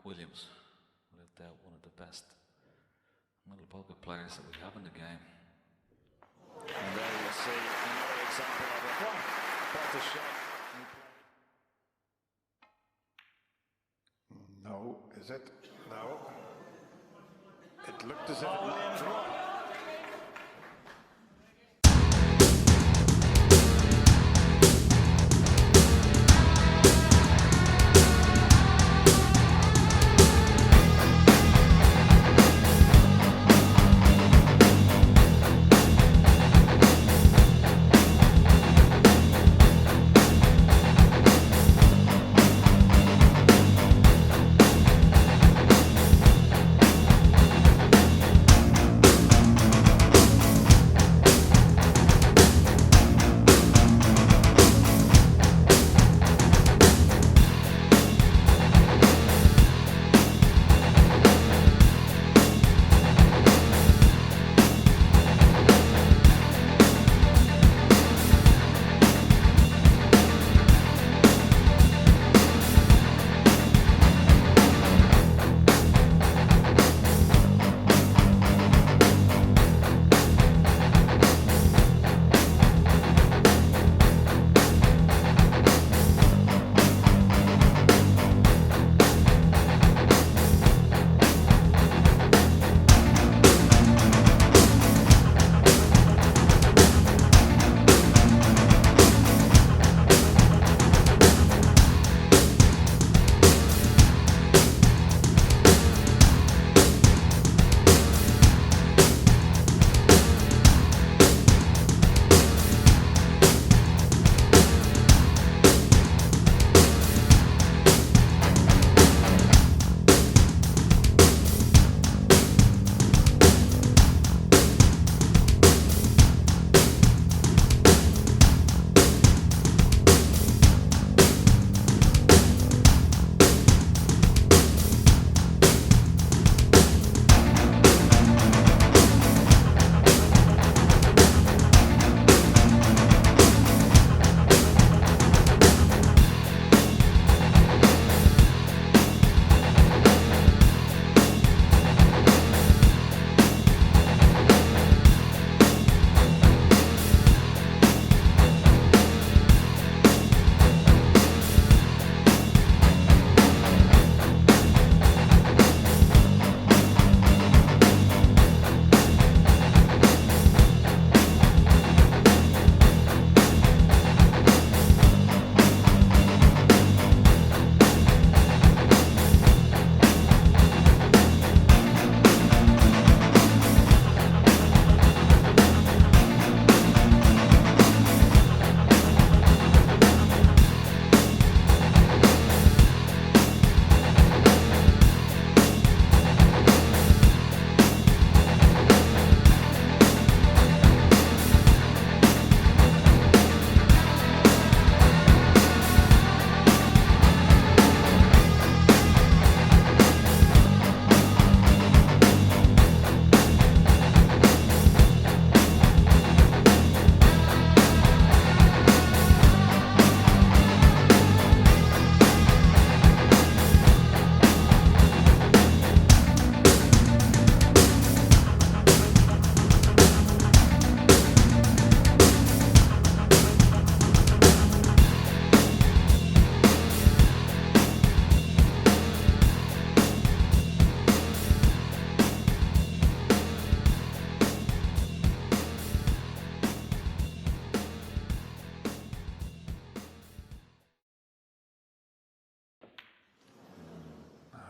Williams, without doubt one of the best middle pocket players that we have in the game. And there you see another example of it. Quite a shot. No, is it? No. It looked as if it might drop.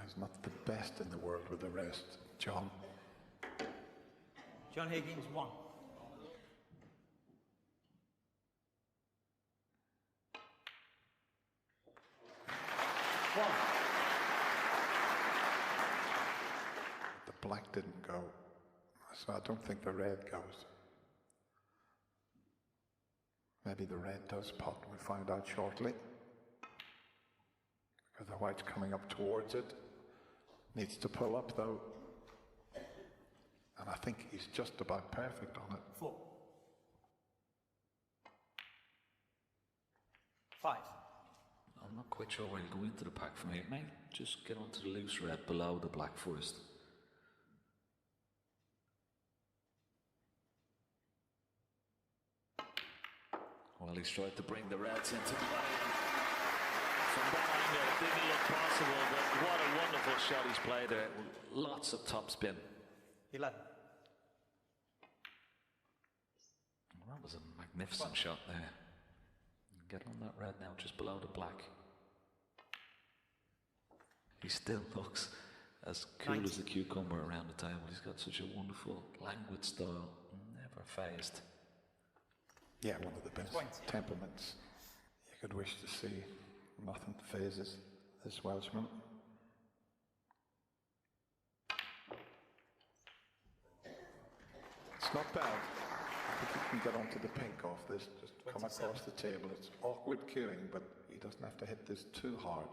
He's not the best in the world with the rest. John. John Higgins, 1. The black didn't go, so I don't think the red goes. Maybe the red does pot, we'll find out shortly. Because the white's coming up towards it. Needs to pull up though. And I think he's just about perfect on it. 4. 5. I'm not quite sure where he'll go into the pack from here. He may just get onto the loose red below the black first. Well, he's tried to bring the reds into play. From that angle, it didn't look possible, but what a wonderful shot he's played there. Lots of top spin. 11. Well, that was a magnificent shot there. Get on that red now, just below the black. He still looks as cool as a cucumber around the table. He's got such a wonderful, languid style, never phased. Yeah, one of the best temperaments you could wish to see. Nothing phases this Welshman. It's not bad. I think you can get onto the pink off this, just come across the table. It's awkward queuing, but he doesn't have to hit this too hard.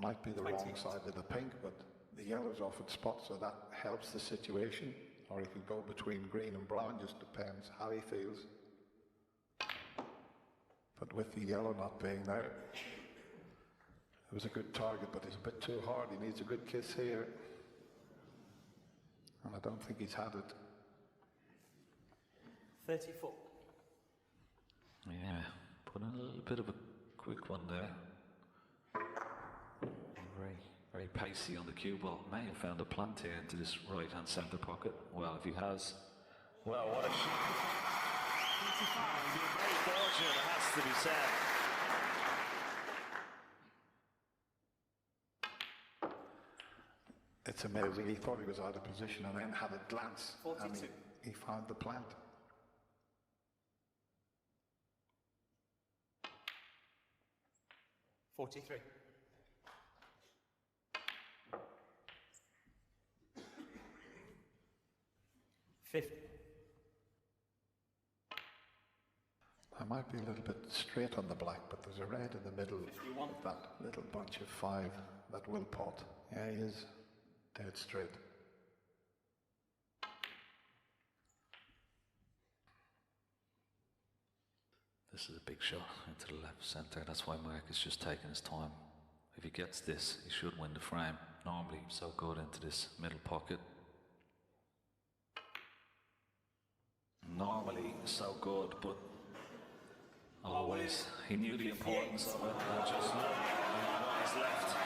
Might be the wrong side of the pink, but the yellow's offered spot, so that helps the situation. Or he could go between green and brown, just depends how he feels. But with the yellow not being there, it was a good target, but it's a bit too hard. He needs a good kiss here. And I don't think he's had it. 34. Yeah, put in a little bit of a quick one there. Very pacey on the cue ball. May have found a plant here into this right-hand centre pocket. Well, if he has, Well, what a shot. He's been very fortunate, it has to be said. It's amazing. He thought he was out of position and then had a glance. 42. And he found the plant. $43. 50. I might be a little bit straight on the black, but there's a red in the middle 51. of that little bunch of 5 that will pot. Yeah, he is dead straight. this is a big shot into the left centre. That's why Mark is just taking his time. If he gets this, he should win the frame. Normally, he's so good into this middle pocket. Normally so good, but always he knew the importance of it. And just look what is left.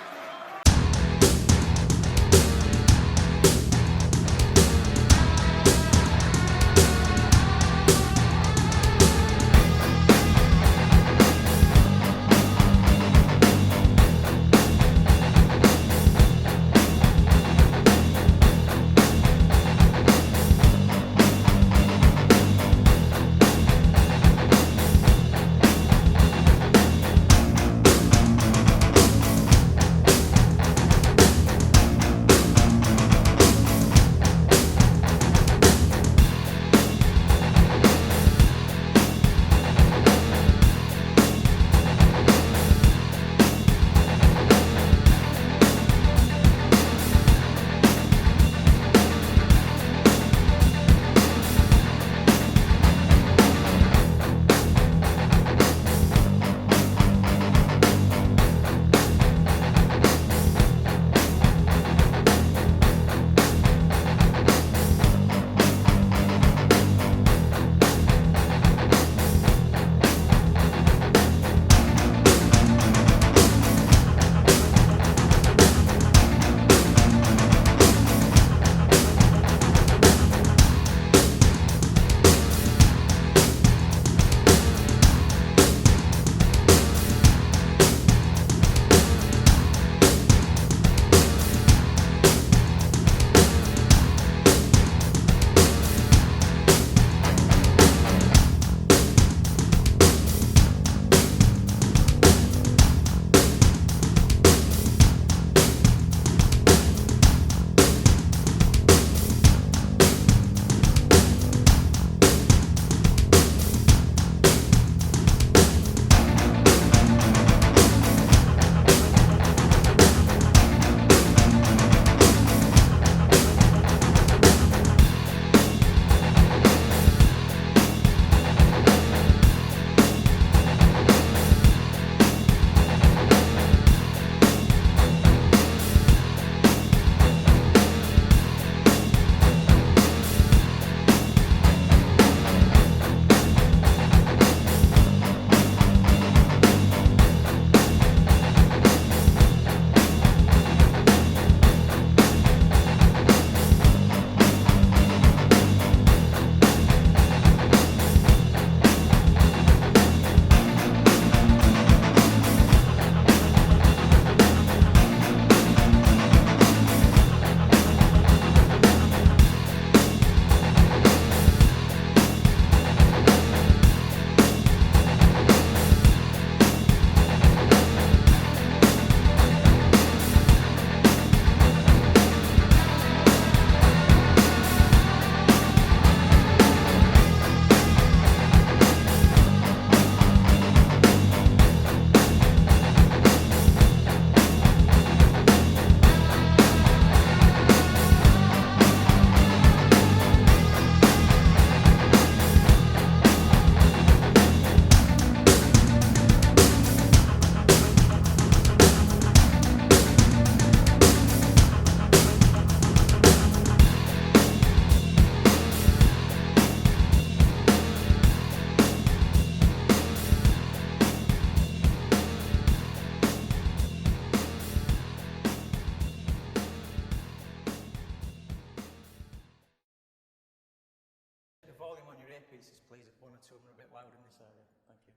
volume on your earpieces, please. One or two of them are a bit loud in this area. Thank you.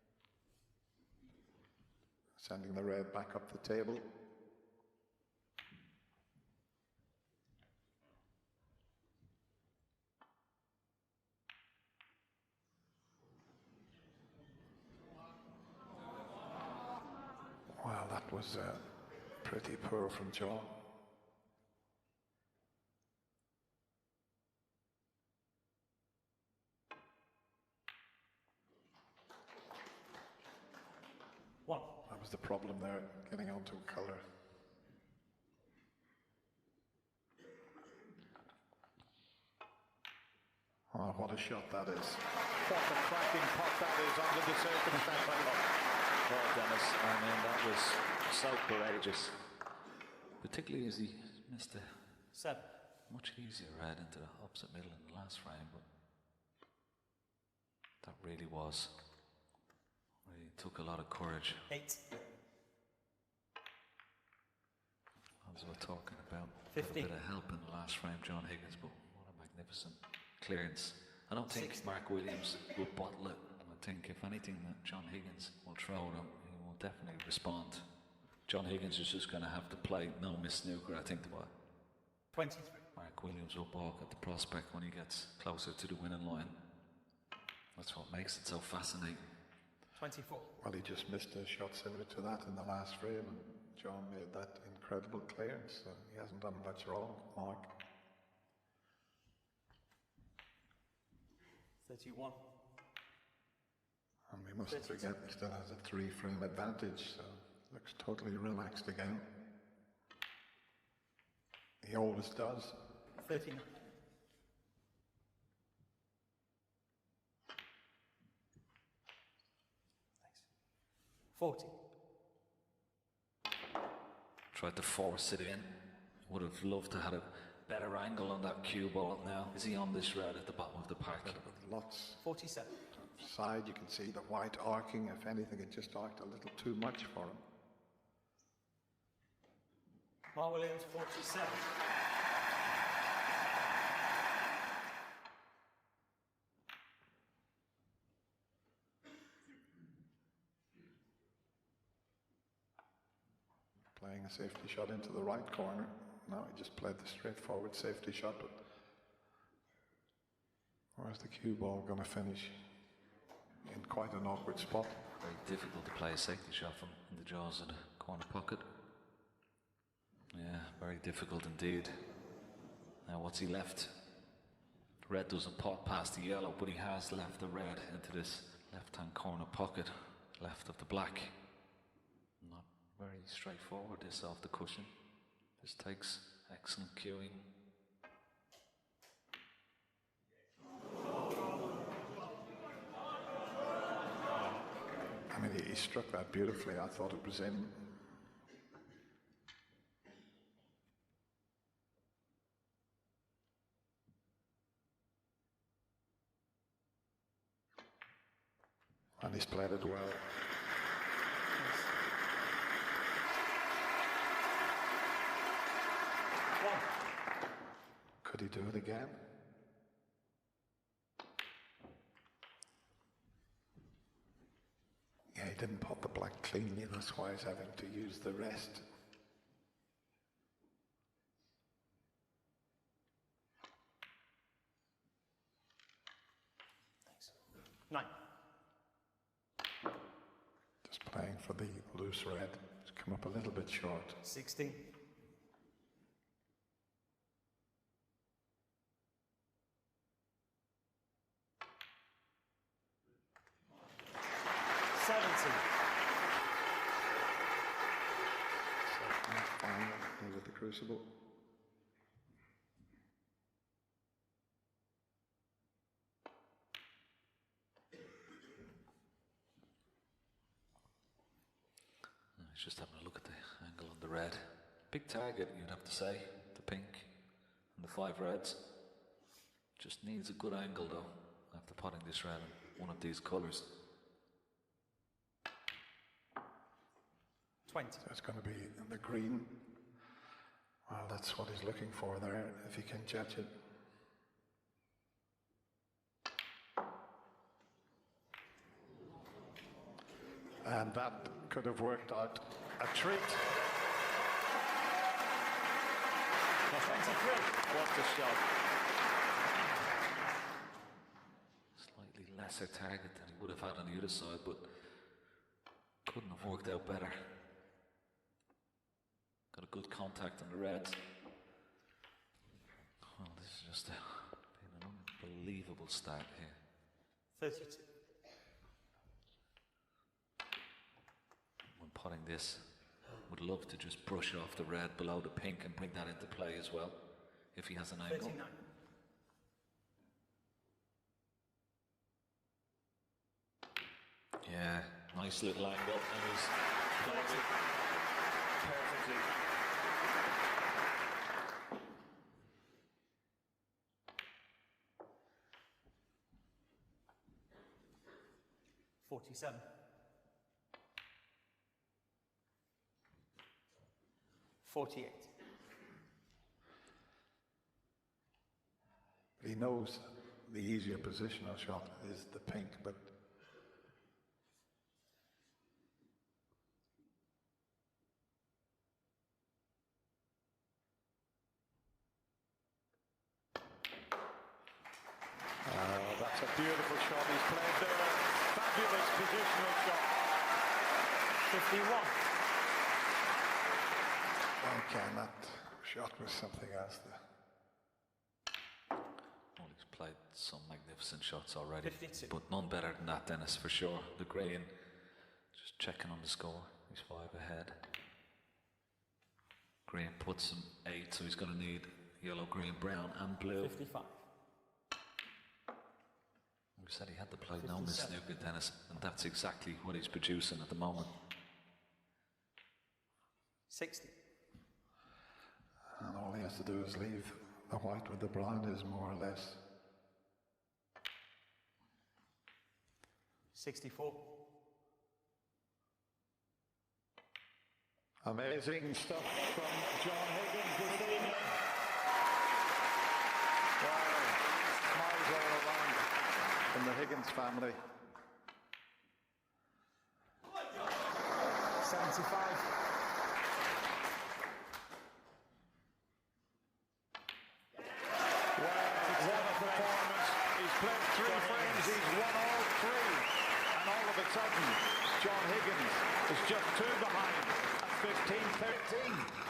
Sending the red back up the table. Well, that was pretty poor from John. One. That was the problem there, getting onto colour. Oh, what a shot that is. What a cracking pot that is under the circumstances. Well, Dennis, I mean, that was so courageous. Particularly as he missed a 7. much easier red into the opposite middle in the last frame, but that really took a lot of courage. 8. As we're talking about, 15. a bit of help in the last frame, John Higgins, but what a magnificent clearance. I don't think Mark Williams will bottle it. I think if anything that John Higgins will throw at him, he will definitely respond. John Higgins is just going to have to play no miss snooker, I think, what 23. Mark Williams will balk at the prospect when he gets closer to the winning line. That's what makes it so fascinating. 24. Well, he just missed a shot similar to that in the last frame, and John made that incredible clearance, so he hasn't done much wrong, Mark. 31. And we mustn't forget he still has a 3-frame advantage, so looks totally relaxed again. He always does. 39. Thanks. 40. Tried to force it in. Would have loved to have a better angle on that cue ball now. Is he on this red at the bottom of the park? Lots 47. side, you can see the white arcing. If anything, it just arced a little too much for him. Mark Williams, 47. Playing a safety shot into the right corner. No, he just played the straightforward safety shot, but where's the cue ball going to finish? In quite an awkward spot. Very difficult to play a safety shot from in the jaws of the corner pocket. Yeah, very difficult indeed. Now what's he left? Red doesn't pot past the yellow, but he has left the red into this left-hand corner pocket, left of the black. Not very straightforward, this off the cushion. This takes excellent cueing. I mean, he struck that beautifully. I thought it was in. And he's played it well. Could he do it again? Yeah, he didn't pot the black cleanly, that's why he's having to use the rest. Thanks. 9. Just playing for the loose red. It's come up a little bit short. 16. 70. Final over the Crucible. He's just having a look at the angle on the red. Big target, you'd have to say. The pink and the 5 reds. Just needs a good angle though, after potting this red in one of these colours. 20. So it's going to be in the green. Well, that's what he's looking for there, if he can judge it. And that could have worked out a treat. 23. What a shot. Slightly lesser target than he would have had on the other side, but couldn't have worked out better. Got a good contact on the reds. Well, this is just been an unbelievable start here. 32. When potting this, would love to just brush off the red below the pink and bring that into play as well, if he has an angle. 39. Yeah, nice little angle, and he's played it perfectly. $47. 48. He knows the easier positional shot is the pink, but that's a beautiful shot he's played there. Fabulous positional shot. 51. Okay, and that shot was something else there. Well, he's played some magnificent shots already, 52. but none better than that, Dennis, for sure. The green, just checking on the score. He's 5 ahead. Green puts him 8, so he's going to need yellow, green, brown, and blue. 55. We said he had to play no miss 57. snooker, Dennis, and that's exactly what he's producing at the moment. 60. And all he has to do is leave the white with the brown is more or less. 64. Amazing stuff from John Higgins this evening. Wow, smiles all around from the Higgins family. 75. What a performance. He's played 3 frames, he's won all 3. And all of a sudden, John Higgins is just 2 behind at 15-13.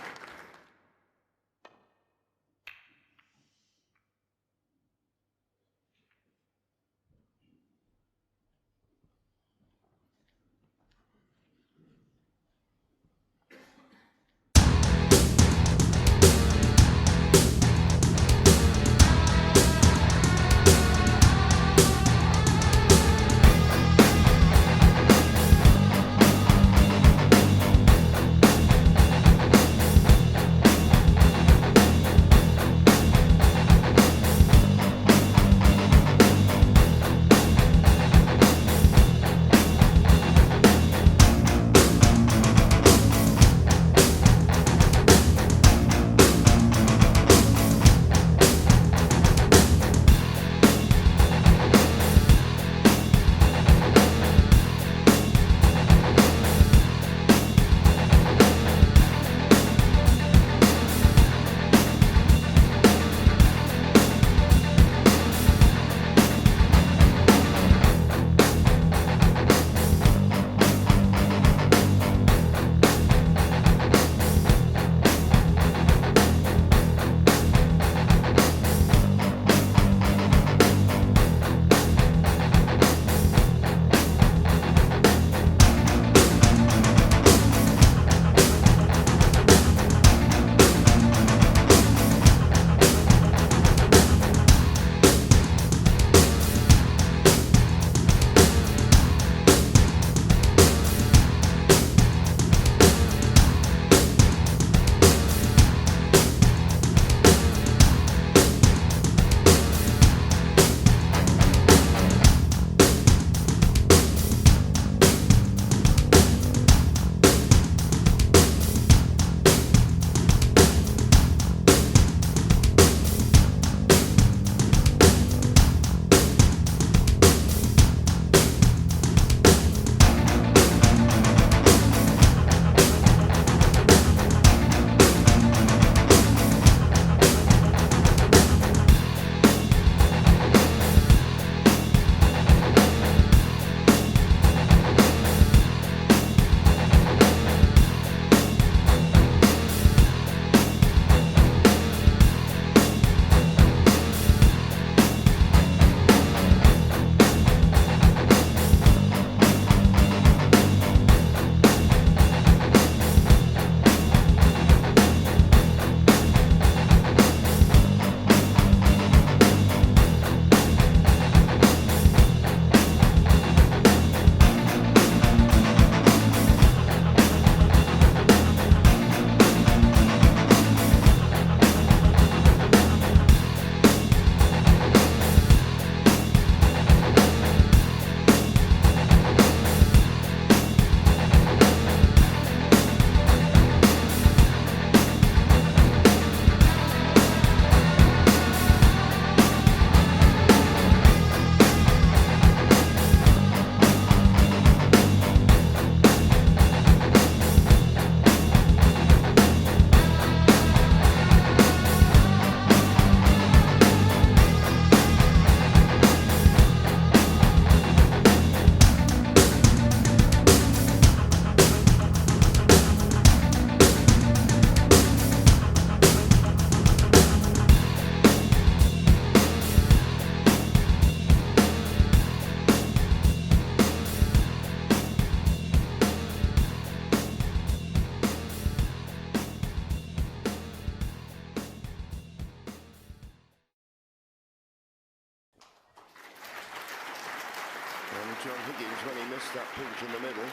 John Higgins when he missed that pink in the middle.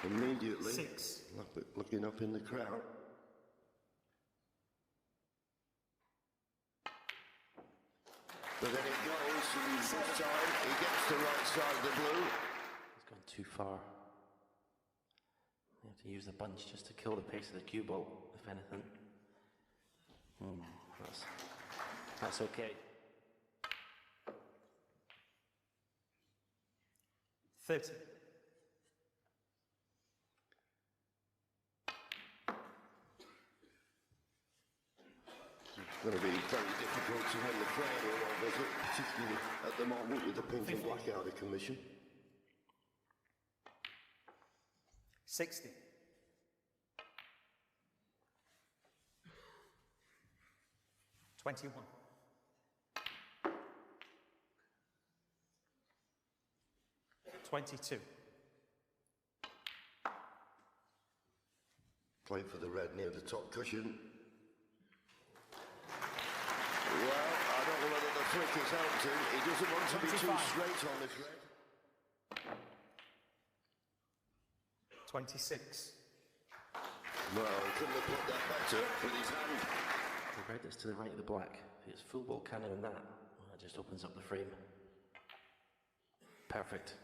Immediately 6. looking up in the crowd. But then it goes, and this time he gets the right side of the blue. He's gone too far. You have to use the bunch just to kill the pace of the cue ball, if anything. That's okay. 30. It's going to be very difficult to win the crowd all over it, particularly at the moment with the pink and black out of commission. 60. 21. 22. Play for the red near the top cushion. Well, I don't know whether the flick has helped him. He doesn't want to be too 25. straight on this red. 26. Well, he couldn't have put that better with his hand. The red is to the right of the black. If it's full ball cannon in that, well, that just opens up the frame. Perfect.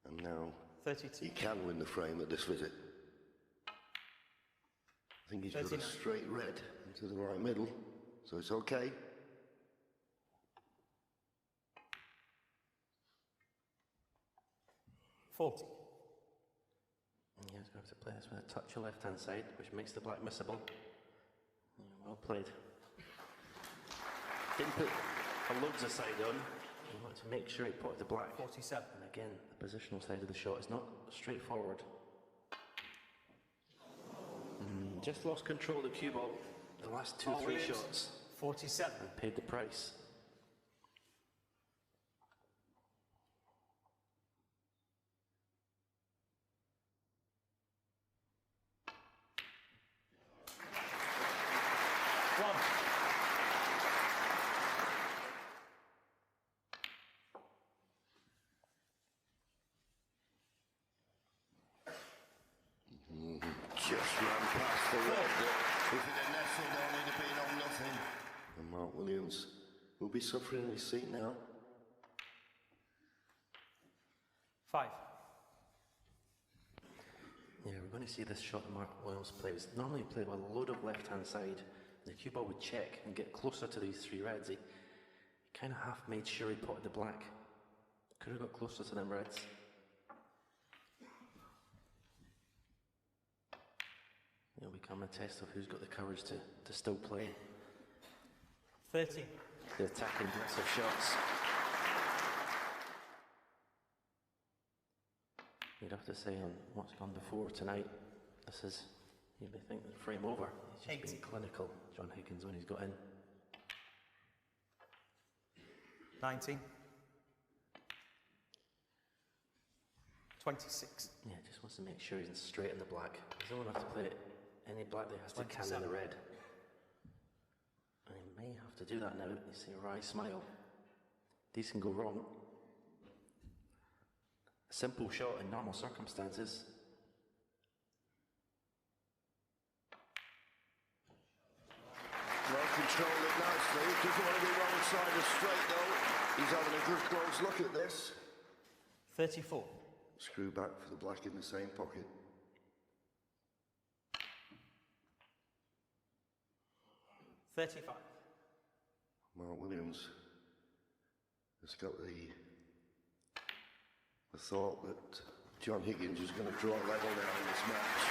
And now 32. he can win the frame at this visit. I think he's got a 39. straight red into the right middle, so it's okay. 40. Yeah, he's going to have to play this with a touch of left-hand side, which makes the black missable. Yeah, well played. Didn't put a loads of side on. He wanted to make sure he put the black. 47. And again, the positional side of the shot is not straightforward. Just lost control of the cue ball the last 2-3 shots 47. and paid the price. One. Just ran past the red. If it had nestled on, he'd have been on nothing. And Mark Williams will be suffering in his seat now. 5. Yeah, we're going to see this shot that Mark Williams plays. Normally he played with a load of left-hand side. The cue ball would check and get closer to these 3 reds. He kind of half made sure he potted the black. Could have got closer to them reds. It'll become a test of who's got the courage to still play. 30. The attacking blitz of shots. You'd have to say on what's gone before tonight, this is, you'd be thinking frame over. He's just 80. been clinical, John Higgins, when he's got in. 19. 26. Yeah, just wants to make sure he's straight in the black. He doesn't want to have to play any black that has to can in the red. And he may have to do that now. You see a wry smile. These can go wrong. A simple shot in normal circumstances. Well, controlled it nicely. Doesn't want to be wrong side of straight though. He's having a good close look at this. 34. Screw back for the black in the same pocket. 35. Mark Williams has got the thought that John Higgins is going to draw a level now in this match.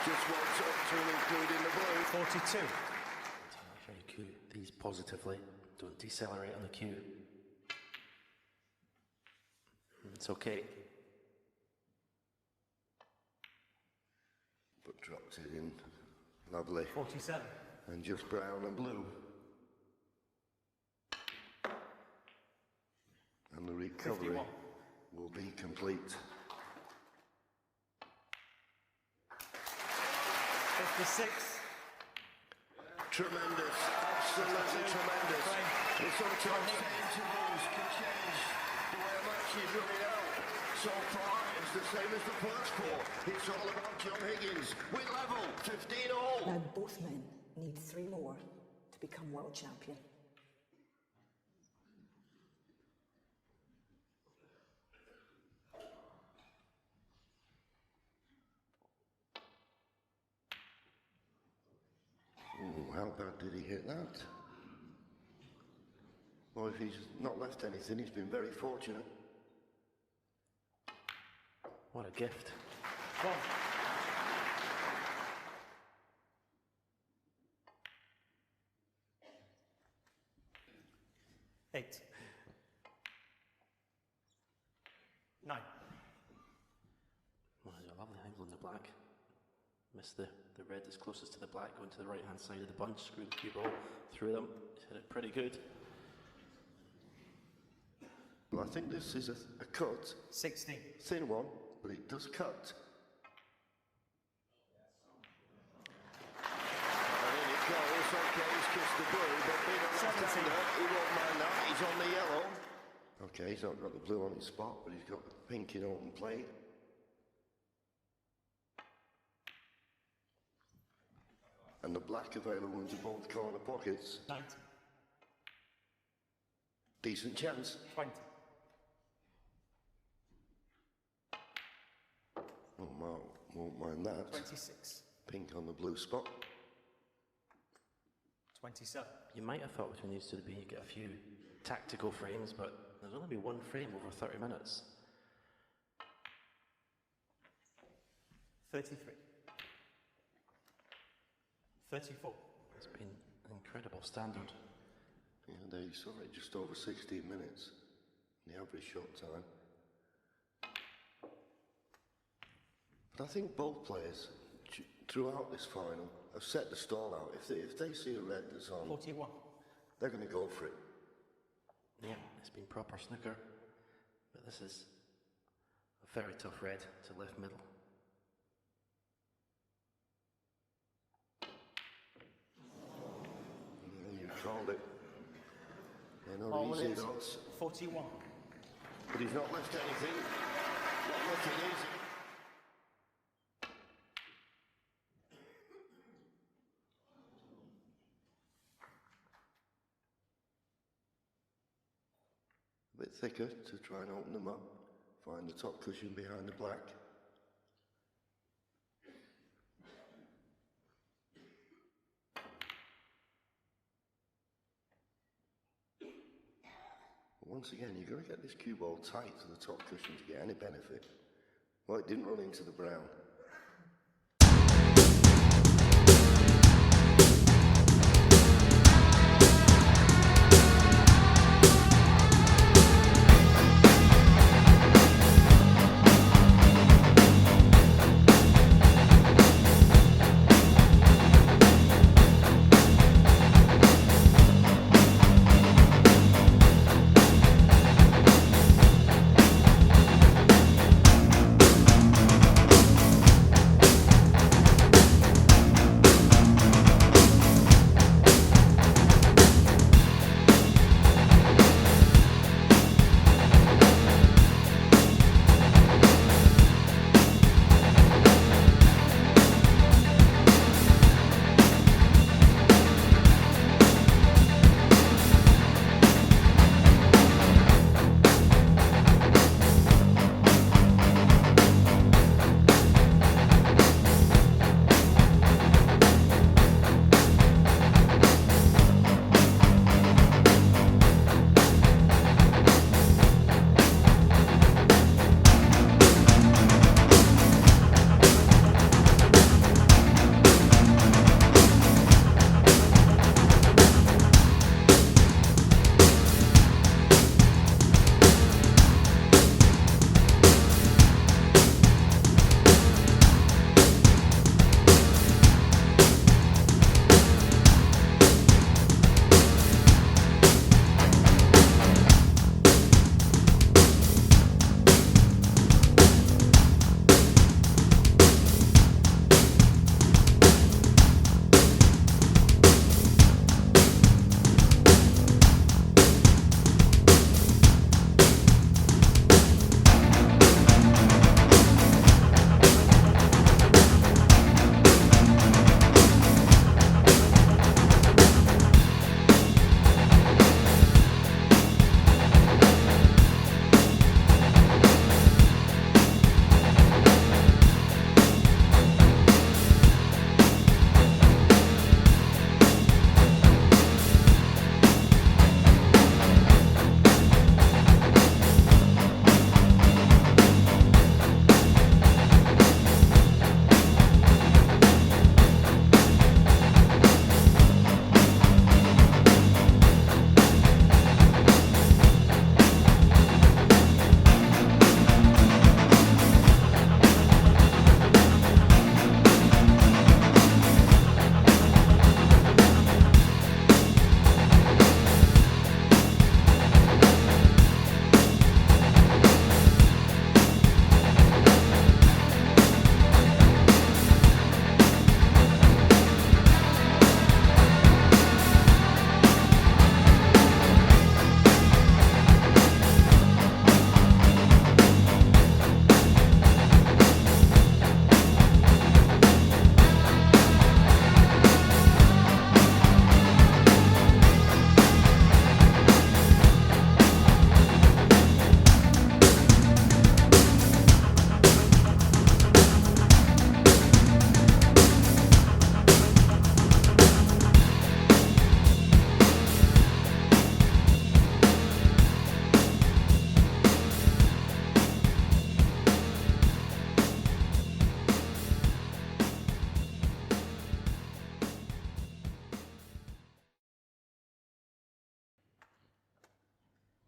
Just wants up to include in the blue. 42. Make sure you cue these positively. Don't decelerate on the cue. It's okay. But dropped it in. Lovely. 47. And just brown and blue. And the recovery 51. will be complete. 56. Tremendous, absolutely tremendous. And sometimes the intervals can change the way a match is running out. So far, it's the same as the first four. It's all about John Higgins. We level, 15-all. Now both men need 3 more to become world champion. Ooh, how bad did he hit that? Well, if he's not left anything, he's been very fortunate. What a gift. One. Eight. 9. Well, there's a lovely angle in the black. Missed the red that's closest to the black, going to the right hand side of the bunch, screw the cue ball through them. He's hit it pretty good. Well, I think this is a cut. 16. Thin one, but it does cut. And in it goes. Okay, he's kissed the blue, but being a left-hander, he won't mind that. He's on the yellow. Okay, he's not got the blue on his spot, but he's got the pink in open play. And the black available into both corner pockets. 90. Decent chance. 20. Oh, Mark won't mind that. 26. Pink on the blue spot. 27. You might have thought between these two you get a few tactical frames, but there's only been 1 frame over 30 minutes. 33. 34. It's been an incredible standard. Yeah, they saw it just over 16 minutes, the average shot time. But I think both players, throughout this final, have set the stall out. If they see a red that's on, 41. they're going to go for it. Yeah, it's been proper snooker, but this is a very tough red to left middle. And you called it. They're not Oh, easy it's dots. 41. But he's not left anything. Not looking easy. A bit thicker to try and open them up. Find the top cushion behind the black. Once again, you've got to get this cue ball tight to the top cushion to get any benefit. Well, it didn't run into the brown.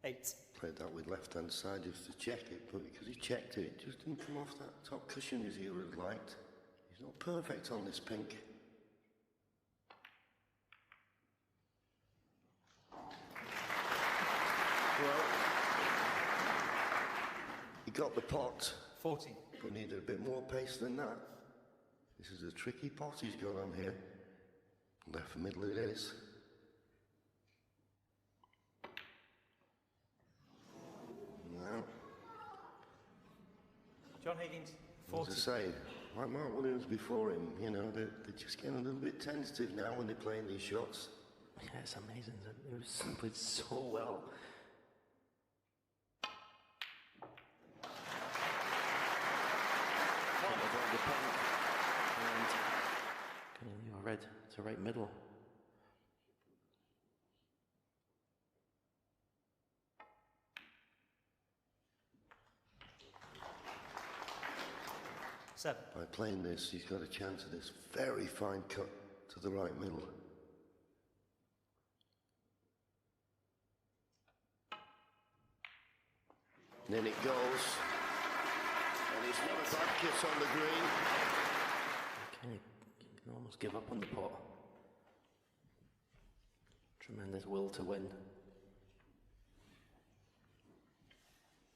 8. Played that with left-hand side just to check it, but because he checked it, it just didn't come off that top cushion as he would have liked. He's not perfect on this pink. Well, he got the pot. 14. But needed a bit more pace than that. This is a tricky pot he's got on here. Left middle it is. Now, John Higgins, as 40. I say, like Mark Williams before him, you know, they're just getting a little bit tentative now when they're playing these shots. Yeah, it's amazing. It was played so well. And kind of leave a red to right middle. Seven. By playing this, he's got a chance of this very fine cut to the right middle. And in it goes. And it's not a bad kiss on the green. Okay, you can almost give up on the pot. Tremendous will to win.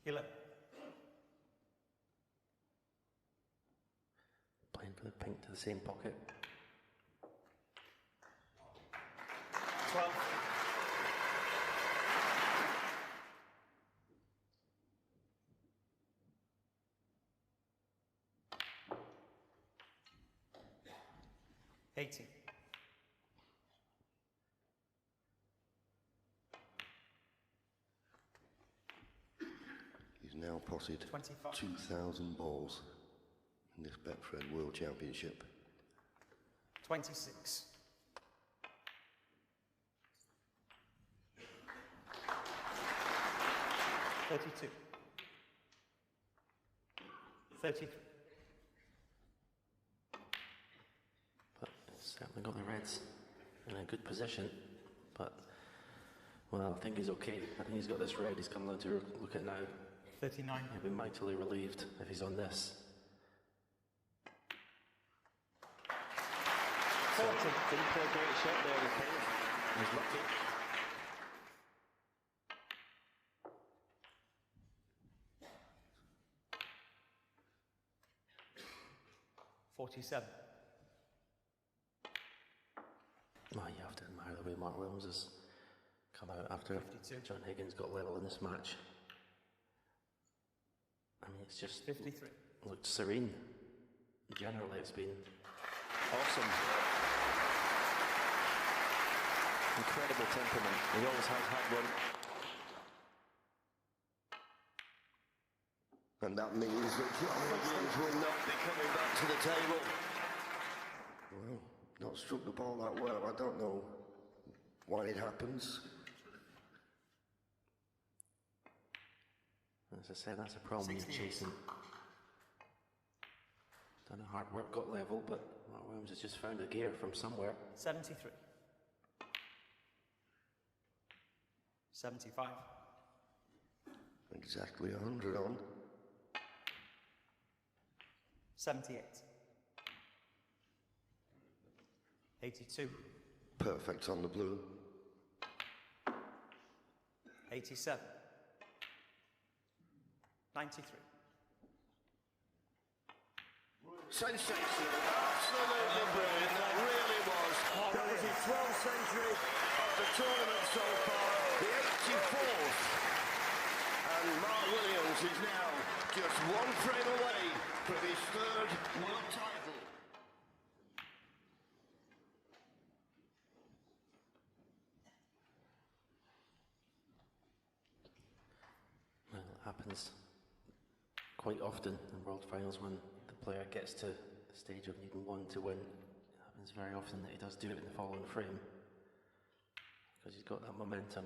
11. Playing for the pink to the same pocket. 12. $18. He's now potted 25. 2,000 balls in this Betfred World Championship. 26. $32. 33. But it's certainly got the reds in a good position. But, well, I think he's okay. I think he's got this red he's come down to look at now. 39. He'll be mightily relieved if he's on this. 40. Didn't play a great shot there, the pink. He's lucky. $47. Well, you have to admire the way Mark Williams has come out after 52. John Higgins got level in this match. I mean, it's just 53. looked serene. Generally, it's been Awesome. Incredible temperament. He always has had one. And that means that John Higgins will not be coming back to the table. Well, not struck the ball that well. I don't know why it happens. As I said, that's a problem you're chasing. Done a hard work, got level, but Mark Williams has just found a gear from somewhere. 73. 75. Exactly 100 on. 78. 82. Perfect on the blue. 87. 93. Sensational. Absolutely brilliant. That really was. That was his 12th century of the tournament so far. The 84th. And Mark Williams is now just one frame away from his third world title. Well, it happens quite often in World Finals when the player gets to the stage of needing one to win. It happens very often that he does do it in the following frame because he's got that momentum.